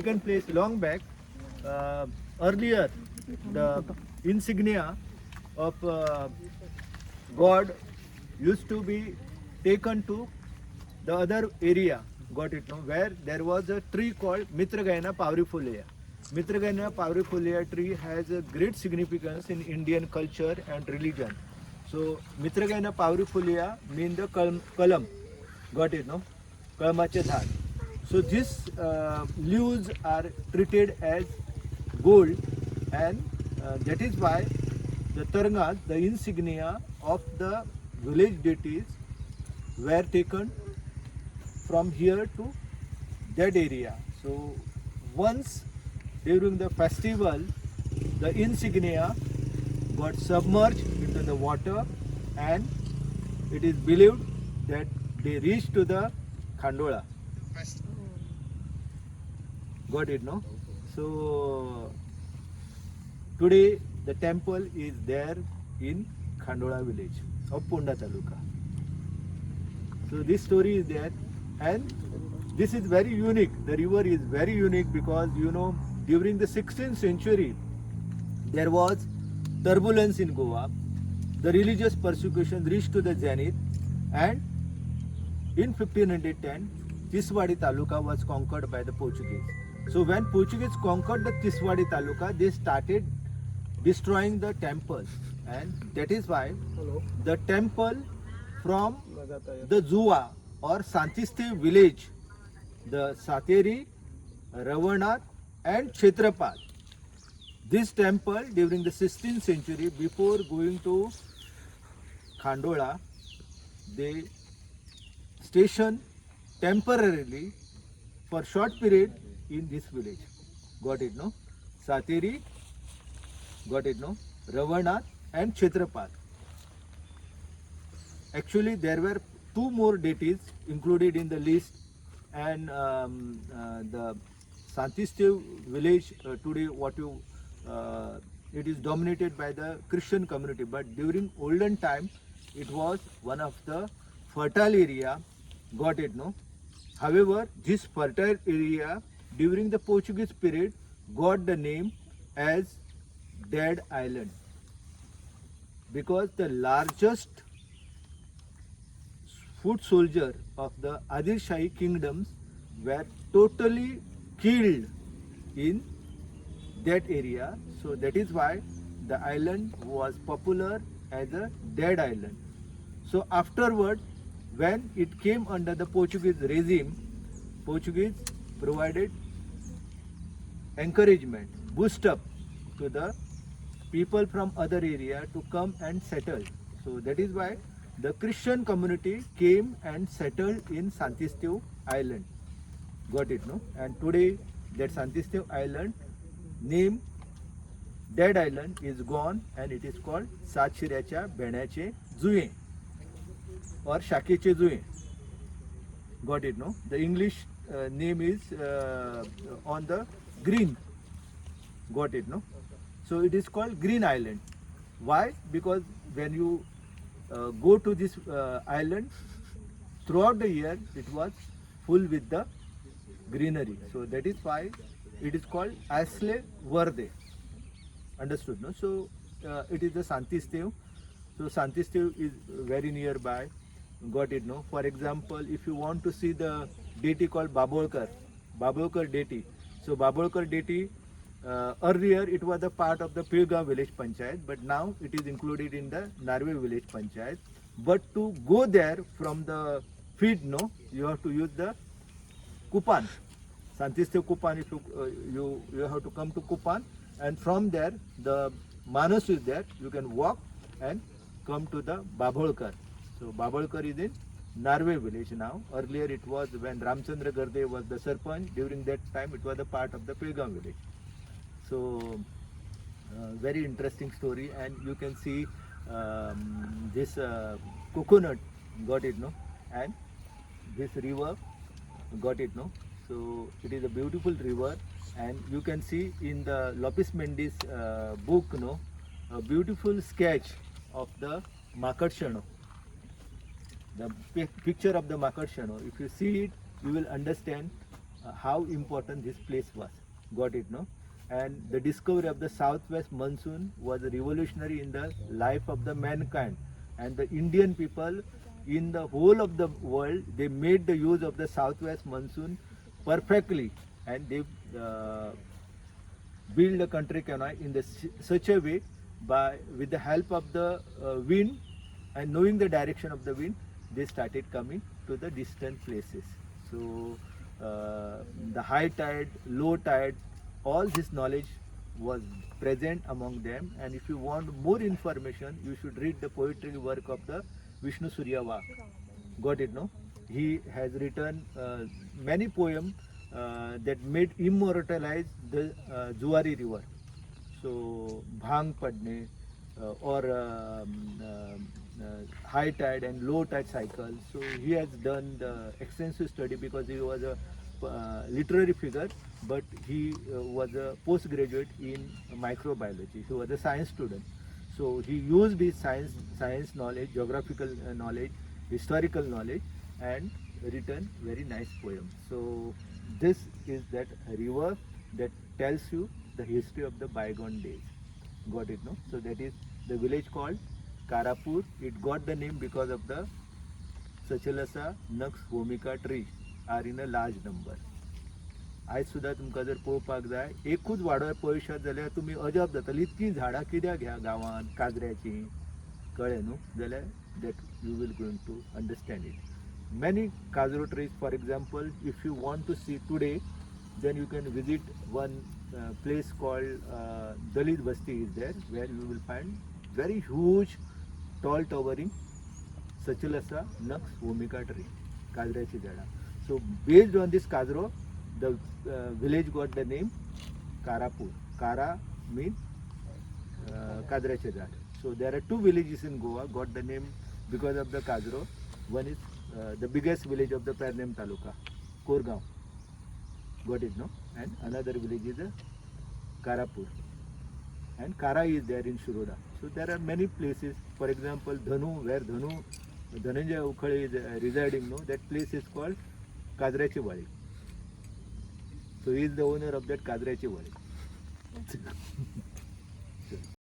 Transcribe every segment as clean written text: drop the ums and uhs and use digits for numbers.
taken place long back. Earlier, the insignia of God used to be taken to the other area, got it no, where there was a tree called Mitragaina Paurifolia. Mitragaina Paurifolia tree has a great significance in Indian culture and religion. So Mitragaina Paurifolia mean the kalam, got it no, kalmache झाड. So these leaves are treated as gold, and that is why the tarngas, the insignia of the village deities, were taken from here to that area. So once during the festival, the insignia got submerged into the water, and it is believed that they reached to the Khandola. Got it, no? So today the temple is there in Khandola village of Ponda Taluka. So this story is there, and this is very unique. The river is very unique because during the 16th century there was turbulence in Goa. The religious persecution reached to the zenith, and in 1510 Tiswadi Taluka was conquered by the Portuguese. So when Portuguese conquered the Tiswadi Taluka, they started destroying the temples, and that is why the temple from the Zuwa or Santiste village, the Sateri, Ravanath and Kshetrapat, this temple during the 16th century, before going to Khandola, they stationed temporarily for short period in this village. Got it, no? Sateri, got it, no? Ravanath and Kshetrapat. Actually, there were two more deities included in the list, and the Santiste village today, it is dominated by the Christian community, but during olden time, it was one of the fertile area. Got it, no? However, this fertile area during the Portuguese period got the name as Dead Island, because the largest foot soldier of the Adil Shahi kingdoms were totally killed in that area. So that is why the island was popular as a dead island. So afterward, when it came under the Portuguese regime, Portuguese provided encouragement, boost up to the people from other area to come and settle. So that is why the Christian community came and settled in Santistiu Island. Got it, no? And today that Santistiu Island name Dead Island is gone, and it is called Satshiryacha Benache Zuye or Shakeche Zuye. Got it, no? The English name is on the green. Got it, no? So it is called Green Island. Why? Because when you go to this island, throughout the year it was full with the greenery. So that is why it is called Asle Verde. Understood, no? So it is the Santistev. So Santistev is very nearby. Got it, no? For example, if you want to see the deity called Babolkar deity. So Babolkar deity, earlier it was a part of the Pilgaon village panchayat, but now it is included in the Narve village panchayat. But to go there from the feet, no, you have to use the Kupan, Santistev Kupan. If you have to come to Kupan, and from there the Manas is there. You can walk and come to the Babolkar. So Babolkar is in Narve village now. Earlier it was when Ramchandra Garde was the Sarpanch. During that time it was a part of the Pilgaon village. So very interesting story, and you can see this coconut, got it, no? And this river, got it, no? So it is a beautiful river, and you can see in the Lopis Mendes book, no, a beautiful sketch of the Makarshano. The picture of the Makarshano. If you see it, you will understand how important this place was. Got it, no? And the discovery of the southwest monsoon was revolutionary in the life of the mankind. And the Indian people in the whole of the world, they made the use of the southwest monsoon perfectly, and they build a country canal in such a way, by with the help of the wind and knowing the direction of the wind, they started coming to the distant places. So the high tide, low tide, all this knowledge was present among them. And if you want more information, you should read the poetry work of the Vishnu Suryavak. Got it, no? He has written many poems that made immortalize the Zuari river. So Bhang Padne or high tide and low tide cycle. So he has done the extensive study because he was a literary figure, but he was a postgraduate in microbiology. He was a science student. So he used his science knowledge, geographical knowledge, historical knowledge, and written very nice poem. So this is that river that tells you the history of the bygone days. Got it, no? So that is the village called Karapur. It got the name because of the Sachalasa Nux vomica tree are in a large number. आज सुद्धा तुमकां जर पळोवपाक जाय एकूच वाडो पळयशात जाल्यार तुमी अजाप जातली इतकी झाडां कित्याक ह्या गांवांत काजऱ्याची कळ्ळें न्हू जाल्यार that you will going to understand it. Many kazro trees, for example, if you want to see today, then you can visit one place called Dalit Basti is there, where you will find very huge, tall towering Sachalasa Nux vomica tree, kazऱ्याची झाडां. So based on this kazro, the village got the name Karapur. Kara means kazऱ्याचे झाड. So there are two villages in Goa got the name because of the kazro. One is the biggest village of the Pernem Taluka, Korgaon. Got it, no? And another village is Karapur. And Kara is there in Shiroda. So there are many places. For example, Dhanu, where Dhananjay Ukhale is residing, no? That place is called Kazrachi Wali. So he is the owner of that Kazrachi Wali.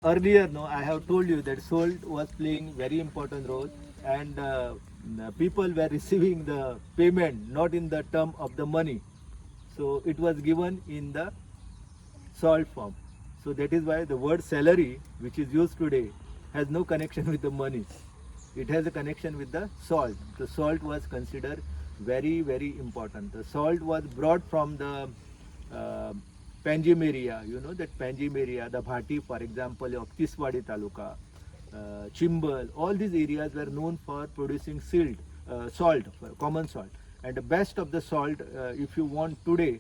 Earlier, no, I have told you that salt was playing very important role, and people were receiving the payment not in the term of the money. So it was given in the salt form. So that is why the word salary, which is used today, has no connection with the money. It has a connection with the salt. The salt was considered very, very important. The salt was brought from the Panjim area, you know that Panjim area, the Bhati, for example, of Tiswadi Taluka, Chimbal, all these areas were known for producing salt, common salt. And the best of the salt, if you want today,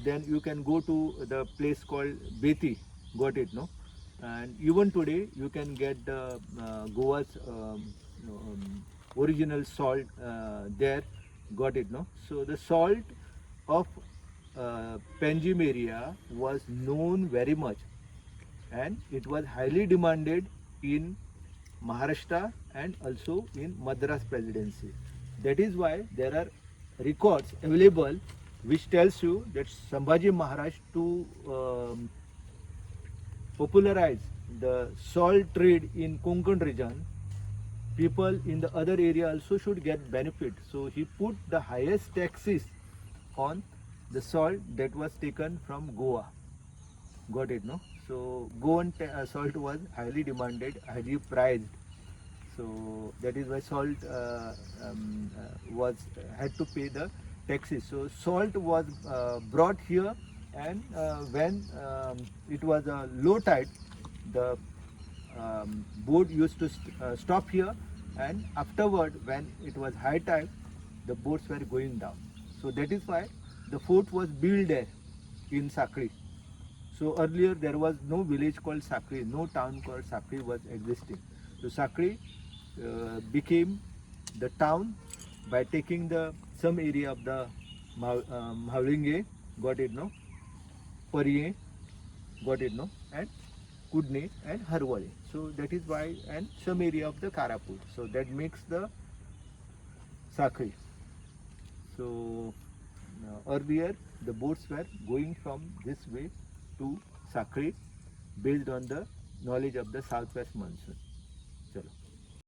then you can go to the place called Beti. Got it, no? And even today, you can get the Goa's original salt there. Got it, no? So the salt of Panjim area was known very much, and it was highly demanded in Maharashtra and also in Madras Presidency. That is why there are records available which tells you that Sambhaji Maharaj to popularize the salt trade in Konkan region, people in the other area also should get benefit. So he put the highest taxes on the salt that was taken from Goa. Got it, no? So Goan salt was highly demanded, highly prized. So that is why salt had to pay the taxes. So salt was brought here, and when it was a low tide, the boat used to stop here, and afterward, when it was high tide, the boats were going down. So that is why the fort was built there in Sakri. So earlier there was no village called Sakri, no town called Sakri was existing. So Sakri became the town by taking some area of the Mhavlinge, got it, no? Pariye, got it, no? And Kudne and Harwale. So that is why, and some area of the Karapur. So that makes the Sakri. So earlier the boats were going from this way to Sakri based on the knowledge of the southwest monsoon. चलो